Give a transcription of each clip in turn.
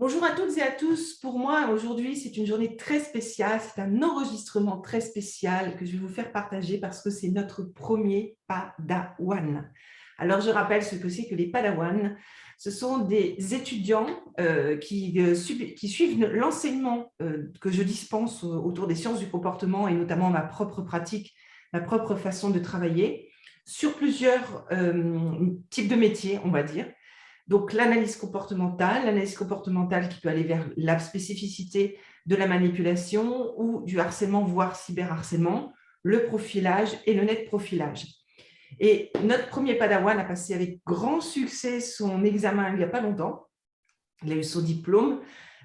Bonjour à toutes et à tous. Pour moi, aujourd'hui, c'est une journée très spéciale. C'est un enregistrement très spécial que je vais vous faire partager parce que c'est notre premier Padawan. Alors, je rappelle ce que c'est que les Padawans. Ce sont des étudiants qui suivent l'enseignement que je dispense autour des sciences du comportement et notamment ma propre pratique, ma propre façon de travailler sur plusieurs types de métiers, on va dire. Donc, l'analyse comportementale qui peut aller vers la spécificité de la manipulation ou du harcèlement, voire cyberharcèlement, le profilage et le net profilage. Et notre premier Padawan a passé avec grand succès son examen il n'y a pas longtemps. Il a eu son diplôme.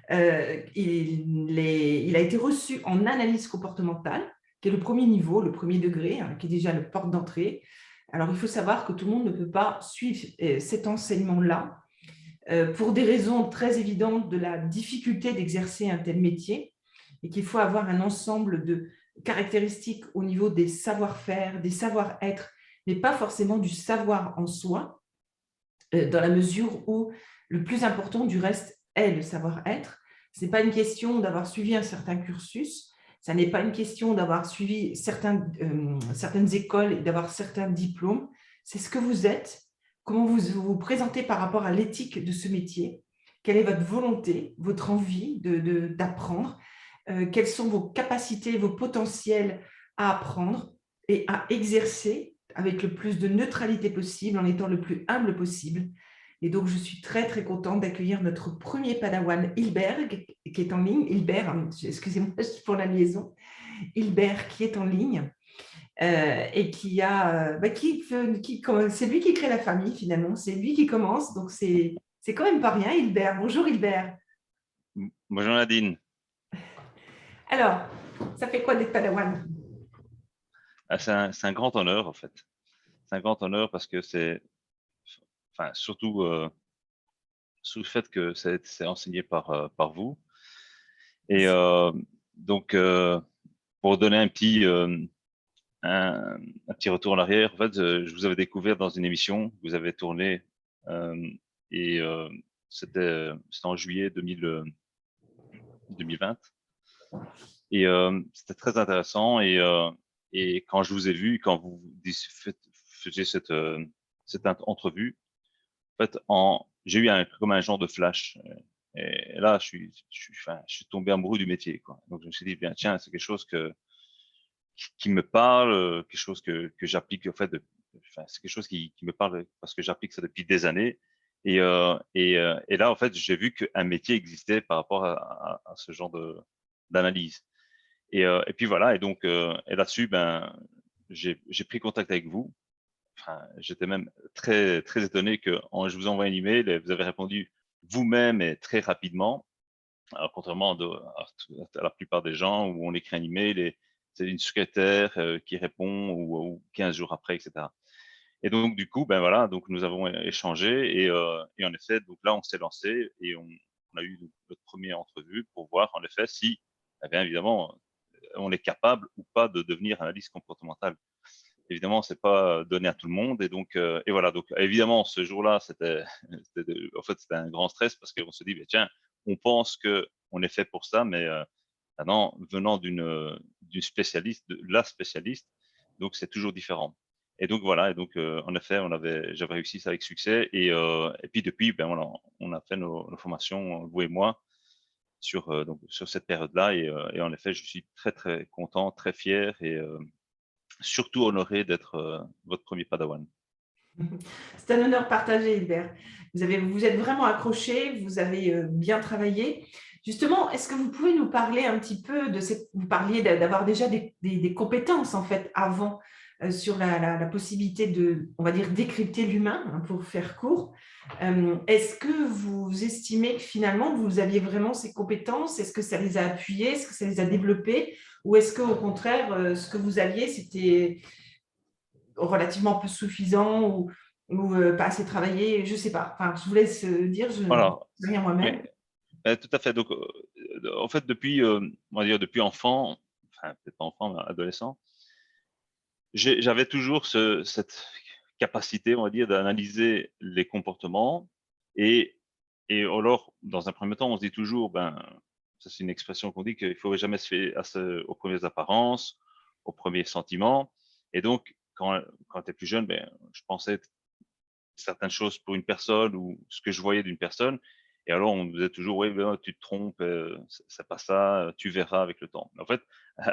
Il a été reçu en analyse comportementale, qui est le premier niveau, le premier degré, qui est déjà le porte d'entrée. Alors, il faut savoir que tout le monde ne peut pas suivre cet enseignement-là pour des raisons très évidentes de la difficulté d'exercer un tel métier et qu'il faut avoir un ensemble de caractéristiques au niveau des savoir-faire, des savoir-être, mais pas forcément du savoir en soi, dans la mesure où le plus important du reste est le savoir-être. Ce n'est pas une question d'avoir suivi un certain cursus, ça n'est pas une question d'avoir suivi certaines écoles et d'avoir certains diplômes, c'est ce que vous êtes, comment vous vous présentez par rapport à l'éthique de ce métier, quelle est votre volonté, votre envie d'apprendre, quelles sont vos capacités, vos potentiels à apprendre et à exercer avec le plus de neutralité possible, en étant le plus humble possible. Et donc, je suis très, très contente d'accueillir notre premier Padawan, Hilberg, qui est en ligne. Hilbert, excusez-moi pour la liaison. Hilbert, qui est en ligne et qui a, c'est lui qui crée la famille finalement, c'est lui qui commence, donc c'est quand même pas rien, Hilbert. Bonjour Hilbert. Bonjour Nadine. Alors, ça fait quoi d'être Padawan? C'est un grand honneur en fait. C'est un grand honneur parce que enfin, surtout sous le fait que c'est enseigné par vous. Et donc, pour donner un petit retour en arrière, en fait, je vous avais découvert dans une émission que vous avez tournée euh, et c'était en juillet 2020. Et c'était très intéressant. Et quand je vous ai vu, quand vous faisiez cette entrevue, en fait, j'ai eu comme un genre de flash. Et là, enfin, je suis tombé amoureux du métier, quoi. Donc, je me suis dit, bien, tiens, c'est quelque chose qui me parle, quelque chose que j'applique, en fait, enfin, c'est quelque chose qui me parle parce que j'applique ça depuis des années. Et là, en fait, j'ai vu qu'un métier existait par rapport à ce genre d'analyse. Et puis voilà, et donc et là-dessus, ben, j'ai pris contact avec vous. Enfin, j'étais même très très étonné que je vous envoie un email et vous avez répondu vous-même et très rapidement. Alors, contrairement à la plupart des gens où on écrit un email et c'est une secrétaire qui répond ou 15 jours après, etc. Et donc du coup, ben voilà, donc nous avons échangé et en effet, donc là on s'est lancé et on a eu notre première entrevue pour voir en effet si, eh bien évidemment, on est capable ou pas de devenir analyste comportemental. Évidemment, c'est pas donné à tout le monde, et donc et voilà. Donc évidemment, ce jour-là, en fait, c'était un grand stress parce qu'on se dit, tiens, on pense que on est fait pour ça, mais maintenant, venant d'une spécialiste, de la spécialiste, donc c'est toujours différent. Et donc voilà. Et donc en effet, j'avais réussi ça avec succès, et puis depuis, ben voilà, on a fait nos formations, vous et moi, donc sur cette période-là, et en effet, je suis très très content, très fier, et surtout honoré d'être votre premier Padawan. C'est un honneur partagé, Hilbert. Vous êtes vraiment accroché, vous avez bien travaillé. Justement, est-ce que vous pouvez nous parler un petit peu de cette... Vous parliez d'avoir déjà des compétences, en fait, avant, sur la possibilité de, on va dire, décrypter l'humain, hein, pour faire court. Est-ce que vous estimez que finalement, vous aviez vraiment ces compétences? Est-ce que ça les a appuyées? Est-ce que ça les a développées? Ou est-ce qu'au contraire, ce que vous aviez, c'était relativement peu suffisant ou pas assez travaillé, je ne sais pas. Enfin, je vous laisse dire, je ne Voilà. sais rien Oui, moi-même. tout à fait. Donc, en fait, on va dire depuis enfant, enfin peut-être pas enfant, mais adolescent, j'avais toujours cette capacité, on va dire, d'analyser les comportements et et alors, dans un premier temps, on se dit toujours, ça c'est une expression qu'on dit qu'il ne faut jamais se fier aux premières apparences, aux premiers sentiments. Et donc, quand tu es plus jeune, je pensais certaines choses pour une personne ou ce que je voyais d'une personne. Et alors, on me disait toujours, oui, tu te trompes, c'est pas ça, tu verras avec le temps. En fait,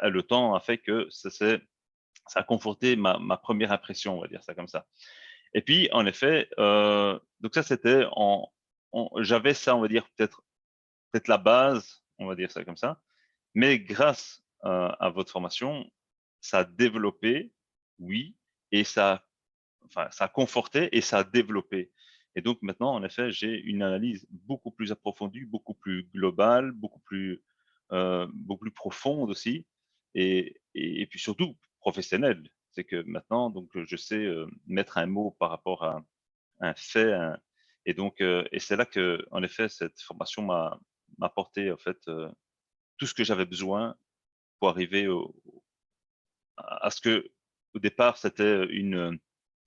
le temps a fait que ça a conforté ma première impression, on va dire ça comme ça. Et puis, en effet, donc ça, c'était j'avais ça, on va dire, peut-être la base, on va dire ça comme ça. Mais grâce à votre formation, ça a développé, oui, et ça a conforté et ça a développé. Et donc maintenant, en effet, j'ai une analyse beaucoup plus approfondie, beaucoup plus globale, beaucoup plus profonde aussi, et puis surtout professionnelle. C'est que maintenant, donc, je sais mettre un mot par rapport à un fait, et donc, et c'est là que, en effet, cette formation m'a apporté en fait tout ce que j'avais besoin pour arriver à ce que, au départ, c'était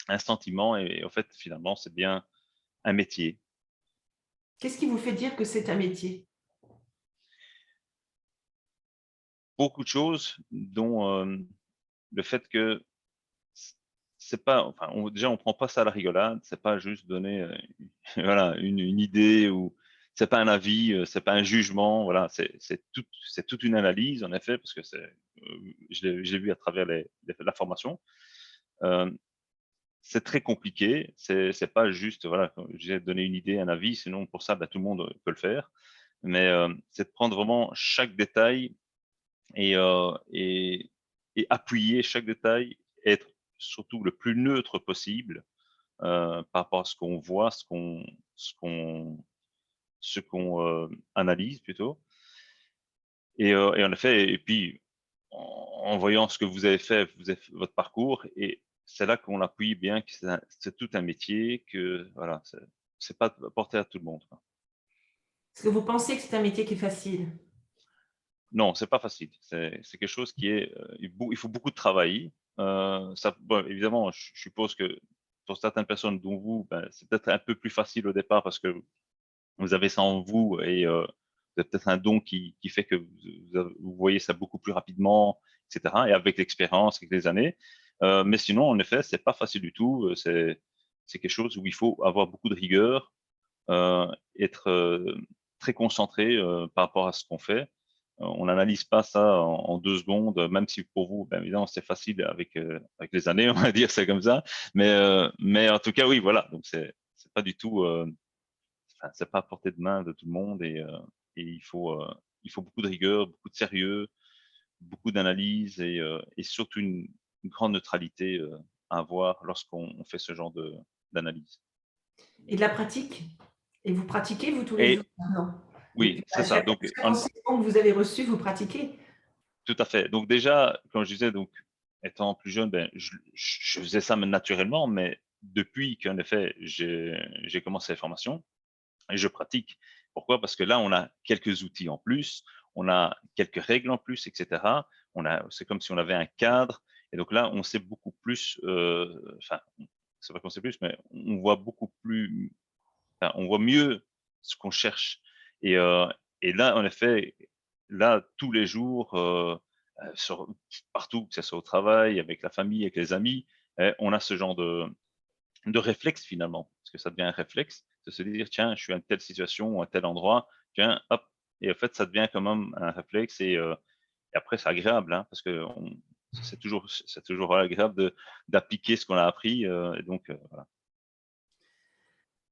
un sentiment, et en fait, finalement, c'est bien un métier. Qu'est-ce qui vous fait dire que c'est un métier? Beaucoup de choses, dont le fait que c c'est pas, enfin, déjà, on prend pas ça à la rigolade, c'est pas juste donner, voilà, une idée, ou c'est pas un avis, c'est pas un jugement, voilà, c'est toute une analyse, en effet, parce que je l'ai vu à travers la formation. Hem, c'est très compliqué, c'est pas juste, voilà, comme je disais, donner une idée, un avis, sinon pour ça, tout le monde peut le faire. Mais c'est de prendre vraiment chaque détail, et appuyer chaque détail, être surtout le plus neutre possible par rapport à ce qu'on voit, ce qu'on analyse plutôt. Et en effet, et puis en voyant ce que vous avez fait votre parcours, et c'est là qu'on appuie bien que c'est tout un métier, que voilà, c'est pas porté à tout le monde, quoi. Est-ce que vous pensez que c'est un métier qui est facile? Non, c'est pas facile. C'est quelque chose qui est, il faut beaucoup de travail. Ça, bon, évidemment, je suppose que pour certaines personnes dont vous, c'est peut-être un peu plus facile au départ parce que vous avez ça en vous, et vous avez peut-être un don qui fait que vous voyez ça beaucoup plus rapidement, et cetera, et avec l'expérience, avec les années. Mais sinon, en effet, c'est pas facile du tout. C'est quelque chose où il faut avoir beaucoup de rigueur, heu, être, très concentré, par rapport à ce qu'on fait. On n'analyse pas ça en 2 secondes, même si pour vous, évidemment, c'est facile avec les années, on va dire c'est comme ça. Mais en tout cas, oui, voilà, donc c'est pas du tout, enfin, c'est pas à portée de main de tout le monde, et il faut beaucoup de rigueur, beaucoup de sérieux, beaucoup d'analyse, et surtout une grande neutralité, à avoir lorsqu'on fait ce genre d'analyse. Et de la pratique? Et vous pratiquez, vous, tous les jours Et maintenant? oui, c'est À ça, chaque donc enseignement que vous avez reçu, vous pratiquez? tout à fait. Donc déjà, comme je disais, donc étant plus jeune, je faisais ça naturellement, mais depuis qu'en effet j'ai commencé la formation, et je pratique. Pourquoi? Parce que là, on a quelques outils en plus, on a quelques règles en plus, et cetera. C'est comme si on avait un cadre, et donc là, on sait beaucoup plus, enfin, c'est pas qu'on sait plus, mais on voit beaucoup plus, enfin, on voit mieux ce qu'on cherche, et là, en effet, là, tous les jours, partout, que ce soit au travail, avec la famille, avec les amis, on a ce genre de réflexe finalement, parce que ça devient un réflexe de se dire: «Tiens, je suis à telle situation ou à tel endroit, tiens, hop», et en fait, ça devient quand même un réflexe, et après c'est agréable, hein, parce que c'est toujours agréable d'appliquer ce qu'on a appris, et donc voilà.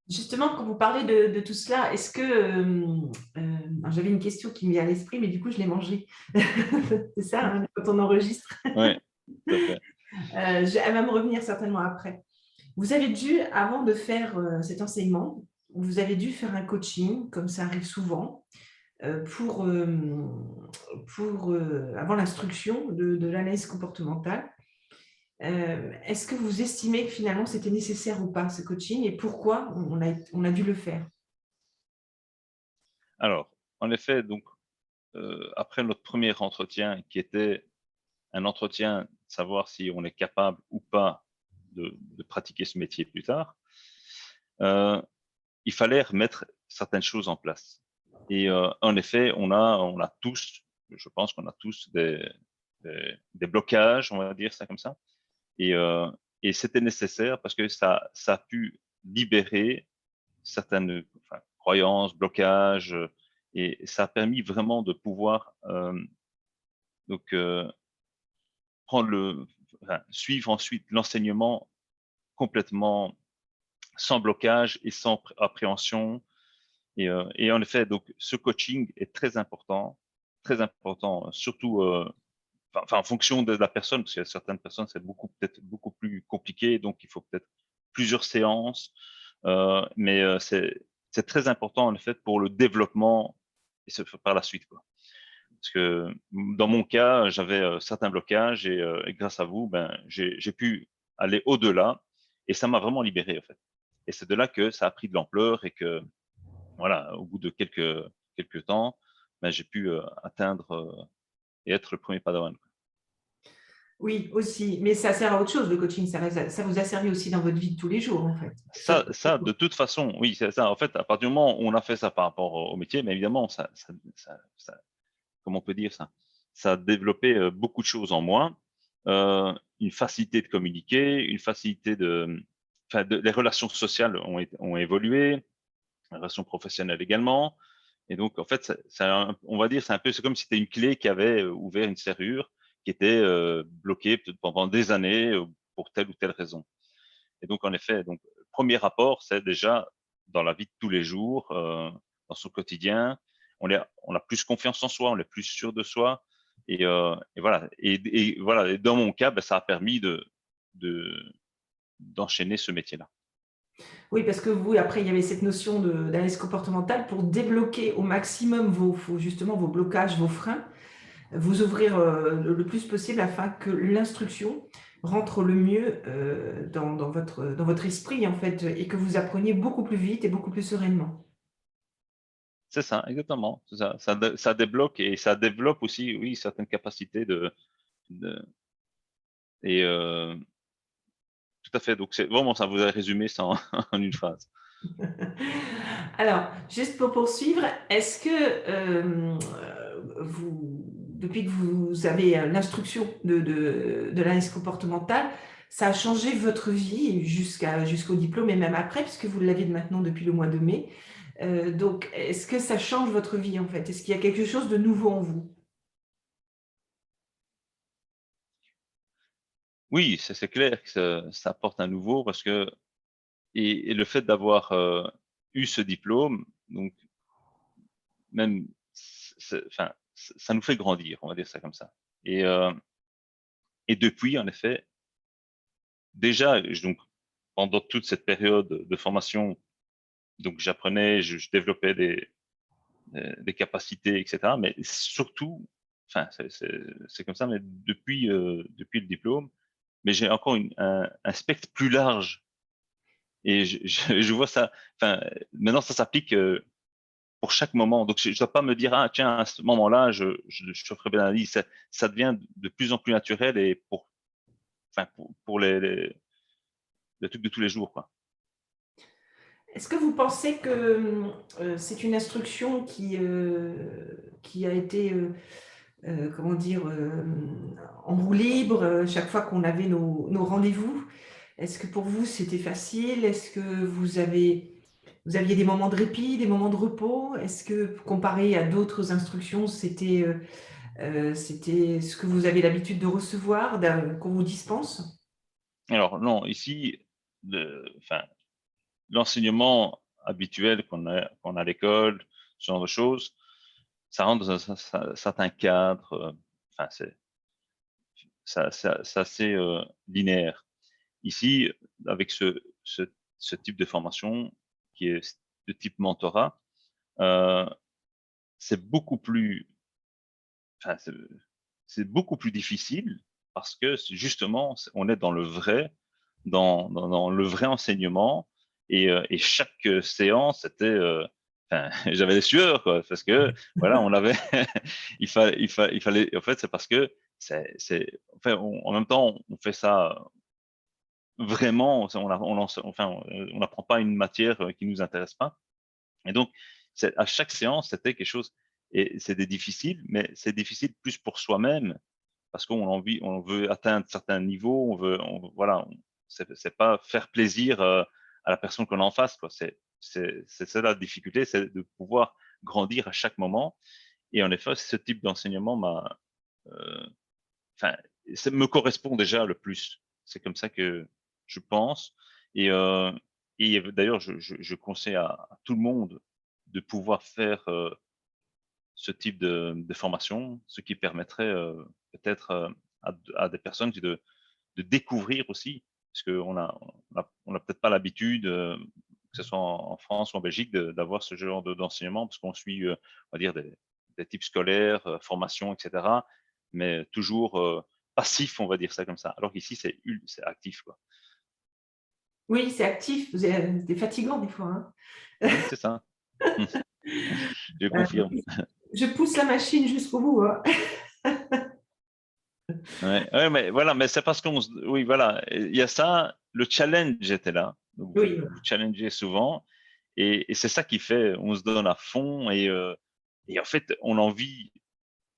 Justement, quand vous parlez de tout cela, est-ce que, j'avais une question qui me vient à l'esprit, mais du coup, je l'ai mangée. C'est ça, hein, quand on enregistre. Ouais, tout à fait. Elle va me revenir certainement après. Vous avez dû, avant de faire, cet enseignement, vous avez dû faire un coaching, comme ça arrive souvent, pour, avant l'instruction de l'analyse comportementale. Est-ce que vous estimez que finalement c'était nécessaire ou pas ce coaching et pourquoi on a dû le faire? Alors, en effet, donc après notre premier entretien, qui était un entretien de savoir si on est capable ou pas de pratiquer ce métier plus tard, heu, il fallait remettre certaines choses en place. Et en effet, on a tous, je pense qu'on a tous des blocages, on va dire ça comme ça. Et c'était nécessaire parce que ça a pu libérer certaines croyances, blocages, et ça a permis vraiment de pouvoir suivre ensuite l'enseignement complètement sans blocage et sans appréhension. Et en effet, donc ce coaching est très important, surtout en fonction de la personne, parce qu'il y a certaines personnes, c'est peut-être beaucoup plus compliqué, donc il faut peut-être plusieurs séances, mais c'est très important en effet pour le développement et par la suite, quoi. Parce que dans mon cas, j'avais certains blocages et grâce à vous, j'ai pu aller au-delà et ça m'a vraiment libéré en fait. Et c'est de là que ça a pris de l'ampleur et que voilà, au bout de quelques temps, j'ai pu atteindre et être le premier padawan. Oui, aussi. Mais ça sert à autre chose, le coaching. Ça vous a servi aussi dans votre vie de tous les jours, en fait. Ça, de toute façon, oui, c'est ça. En fait, à partir du moment où on a fait ça par rapport au métier, mais évidemment, comment on peut dire ça? Ça a développé beaucoup de choses en moi, une facilité de communiquer, une facilité les relations sociales ont évolué, les relations professionnelles également. Et donc, en fait, on va dire, c'est comme si c'était une clé qui avait ouvert une serrure qui était bloquée peut-être pendant des années pour telle ou telle raison. Et donc, en effet, donc, le premier rapport, c'est déjà dans la vie de tous les jours, dans son quotidien, on a plus confiance en soi, on est plus sûr de soi. Et voilà. Et voilà. Et dans mon cas, ça a permis d'enchaîner ce métier-là. Oui, parce que vous, après, il y avait cette notion d'analyse comportementale pour débloquer au maximum justement vos blocages, vos freins, vous ouvrir le plus possible afin que l'instruction rentre le mieux dans votre esprit, en fait, et que vous appreniez beaucoup plus vite et beaucoup plus sereinement. C'est ça, exactement. C'est ça. Ça débloque et ça développe aussi, oui, certaines capacités et tout à fait. Donc, c'est vraiment ça. Vous avez résumé ça en une phrase. Alors, juste pour poursuivre, est-ce que depuis que vous avez l'instruction de l'analyse comportementale, ça a changé votre vie jusqu'au diplôme et même après, puisque vous l'avez maintenant depuis le mois de mai. Donc, est-ce que ça change votre vie en fait? Est-ce qu'il y a quelque chose de nouveau en vous? Oui, c'est clair que ça apporte un nouveau parce que et le fait d'avoir eu ce diplôme, donc même, ça nous fait grandir, on va dire ça comme ça. Et depuis, en effet, déjà, donc pendant toute cette période de formation, donc j'apprenais, je développais des capacités, etc. Mais surtout, c'est comme ça, mais depuis le diplôme, mais j'ai encore un spectre plus large. Et je vois ça, maintenant ça s'applique pour chaque moment. Donc je ne dois pas me dire, ah tiens, à ce moment-là, je ferai bien l'analyse. Ça devient de plus en plus naturel et pour les trucs de tous les jours, quoi. Est-ce que vous pensez que c'est une instruction qui a été comment dire, en roue libre chaque fois qu'on avait nos rendez-vous? Est-ce que pour vous, c'était facile? Est-ce que vous aviez des moments de répit, des moments de repos? Est-ce que comparé à d'autres instructions, c'était ce que vous avez l'habitude de recevoir, qu'on vous dispense? Alors non, ici, l'enseignement habituel qu'on a à l'école, ce genre de choses, ça rentre dans un certain cadre. C'est assez linéaire. Ici, avec ce type de formation qui est de type mentorat, euh, c'est beaucoup plus, enfin, c'est beaucoup plus difficile parce que justement, on est dans le vrai, dans le vrai enseignement et chaque séance était, j'avais des sueurs quoi, parce que voilà, on avait, il fallait, en fait, c'est parce que enfin, en même temps, on fait ça vraiment, on n'apprend pas une matière qui nous intéresse pas. Et donc, à chaque séance, c'était quelque chose, et c'était difficile, mais c'est difficile plus pour soi-même parce on veut atteindre certains niveaux, voilà, c'est pas faire plaisir à la personne qu'on a en face, quoi. C'est ça la difficulté, c'est de pouvoir grandir à chaque moment. Et en effet, ce type d'enseignement euh, enfin, ça me correspond déjà le plus. C'est comme ça que je pense. Et, euh, et d'ailleurs, je conseille à tout le monde de pouvoir faire ce type de formation, ce qui permettrait peut-être à des personnes de découvrir aussi, parce on a peut-être pas l'habitude, que ce soit en France ou en Belgique, d'avoir ce genre d'enseignement, parce qu'on suit, on va dire, des types scolaires, formation, etc., mais toujours passif, on va dire ça comme ça. Alors qu'ici, c'est actif, quoi. Oui, c'est actif, c'est fatigant des fois, hein. Oui, c'est ça. Je confirme. Je pousse la machine jusqu'au bout, hein. Ouais, ouais, mais voilà, mais c'est parce oui, voilà, il y a ça, le challenge était là. Donc Oui, vous challengez souvent, et c'est ça qui fait, on se donne à fond, et en fait, on en vit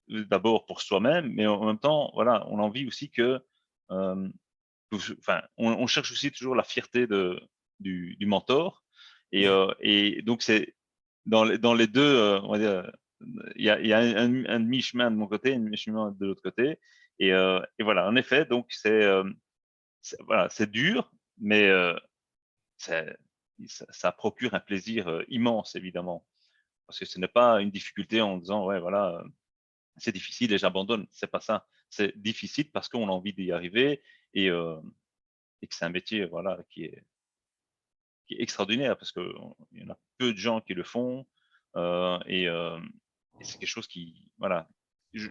d'abord pour soi-même, mais en même temps, voilà, on en vit aussi euh, enfin, on cherche aussi toujours la fierté du mentor, et donc c'est dans les deux, on va dire, il y a un demi-chemin de mon côté, un demi-chemin de l'autre côté, et voilà, en effet, donc voilà, c'est dur, mais c'est- ça procure un plaisir immense, évidemment, parce que ce n'est pas une difficulté en disant, ouais, voilà, c'est difficile et j'abandonne. C'est pas ça. C'est difficile parce qu'on a envie d'y arriver, et, euh, et que c'est un métier, voilà, qui est extraordinaire parce qu'il y en a peu de gens qui le font, et c'est quelque chose qui, voilà, je-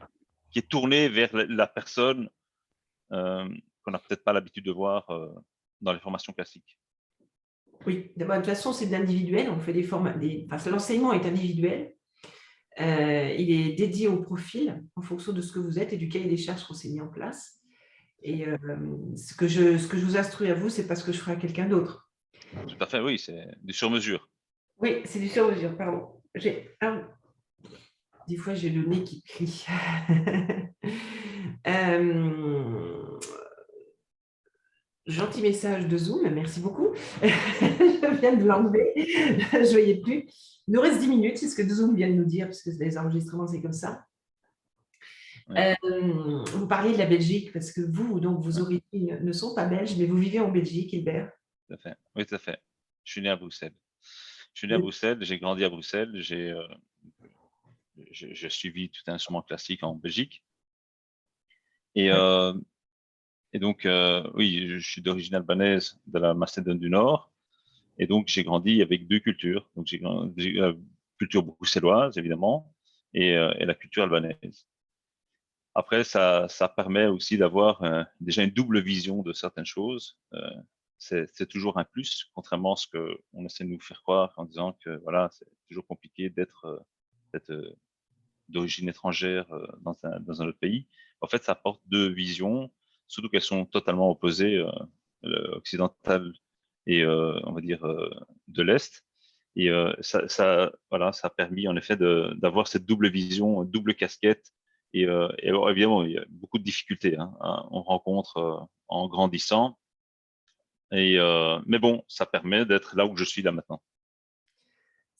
qui est tourné vers la personne qu'on n'a peut-être pas l'habitude de voir dans les formations classiques. oui. De toute façon, c'est de l'individuel. On fait enfin, l'enseignement est individuel. Il est dédié au profil en fonction de ce que vous êtes et du cahier des charges qu'on s'est mis en place. Et ce que je vous instruis à vous, c'est pas ce que je ferai à quelqu'un d'autre. Tout à fait, oui, c'est du sur-mesure. Oui, c'est du sur-mesure, pardon. Des fois, j'ai le nez qui crie. Euh, Gentil message de Zoom, merci beaucoup. Je viens de l'enlever, je ne voyais plus. Il nous reste 10 minutes, c'est ce que Zoom vient de nous dire, parce que les enregistrements, c'est comme ça. Oui, Vous parliez de la Belgique, parce que vous, donc, vos oui, origines ne sont pas belges, mais vous vivez en Belgique, Hilbert. tout à fait. Oui, tout à fait. Je suis né à Bruxelles. Je suis né à Bruxelles, j'ai grandi à Bruxelles, j'ai suivi tout un enseignement classique en Belgique. Et, Ouais. euh, et donc, oui, je suis d'origine albanaise de la Macédoine du Nord. Et donc, j'ai grandi avec deux cultures. Donc, j'ai grandi la culture bruxelloise, évidemment, et la culture albanaise. Après, ça permet aussi d'avoir déjà une double vision de certaines choses. C'est toujours un plus, contrairement à ce qu'on essaie de nous faire croire en disant que voilà, c'est toujours compliqué d'être d'origine étrangère dans un autre pays. En fait, ça apporte deux visions, surtout qu'elles sont totalement opposées, occidentale et on va dire de l'Est. Et voilà, ça a permis en effet d'avoir cette double vision, double casquette. Et alors, évidemment, il y a beaucoup de difficultés, hein, on rencontre en grandissant. Mais bon, ça permet d'être là où je suis là maintenant.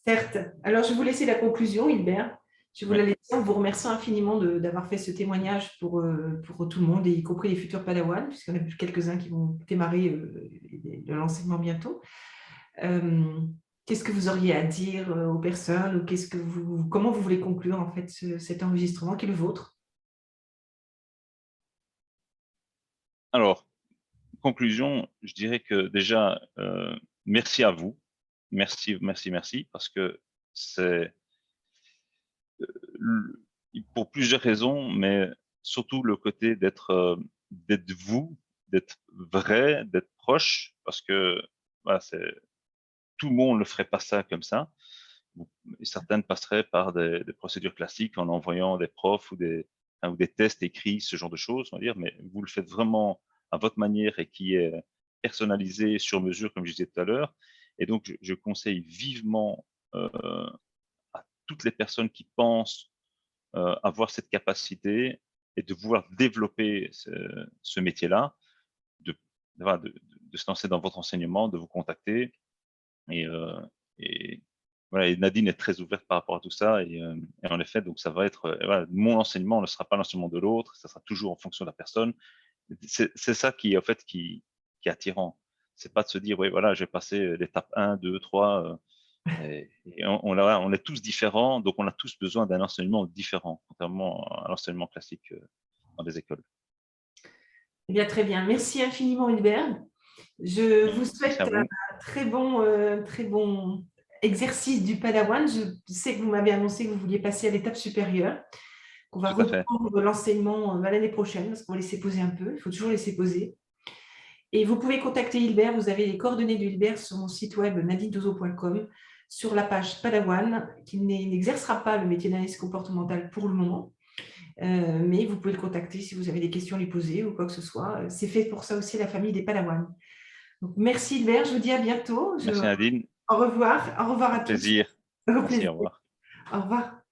Certes. Alors, je vais vous laisser la conclusion, Hilbert. Je vais vous Ouais. la laisser en vous remerciant infiniment d'avoir fait ce témoignage pour tout le monde, y compris les futurs Padawans, puisqu'il y en a quelques-uns qui vont démarrer l'enseignement bientôt. Euh, Qu'est-ce que vous auriez à dire aux personnes, ou comment vous voulez conclure en fait cet enregistrement qui est le vôtre? Alors, conclusion, je dirais que déjà, merci à vous. Merci, merci, merci, parce que c'est pour plusieurs raisons, mais surtout le côté d'être vous, d'être vrai, d'être proche, parce que voilà, tout le monde ne ferait pas ça comme ça. Et certaines passeraient par des procédures classiques en envoyant des profs ou des tests écrits, ce genre de choses, on va dire, mais vous le faites vraiment à votre manière et qui est personnalisé sur mesure, comme je disais tout à l'heure. Et donc, je conseille vivement à toutes les personnes qui pensent avoir cette capacité et de vouloir développer ce métier-là, de, voilà, de se lancer dans votre enseignement, de vous contacter. Et, et, voilà, et Nadine est très ouverte par rapport à tout ça. Et en effet, donc ça va être, voilà, mon enseignement ne sera pas l'enseignement de l'autre, ça sera toujours en fonction de la personne. C'est ça qui, en fait, qui est attirant. C'est pas de se dire, oui, voilà, j'ai passé l'étape 1, 2, 3, et on est tous différents, donc on a tous besoin d'un enseignement différent, contrairement à l'enseignement classique dans les écoles. Eh bien, très bien. Merci infiniment, Hilbert. Je vous Merci à souhaite un vous. très bon exercice du Padawan. Je sais que vous m'avez annoncé que vous vouliez passer à l'étape supérieure, qu'on va Tout à fait. reprendre l'enseignement l'année prochaine, parce qu'on va laisser poser un peu. Il faut toujours laisser poser. Et vous pouvez contacter Hilbert. Vous avez les coordonnées de Hilbert sur mon site web nadinedozo.com, sur la page Padawan, qui n'exercera pas le métier d'analyste comportementale pour le moment. Mais vous pouvez le contacter si vous avez des questions à lui poser ou quoi que ce soit. C'est fait pour ça aussi, la famille des Padawan. Donc, merci Hilbert, je vous dis à bientôt. Merci Nadine. Au revoir à Au tous. plaisir. Au Merci, plaisir. au revoir. Au revoir.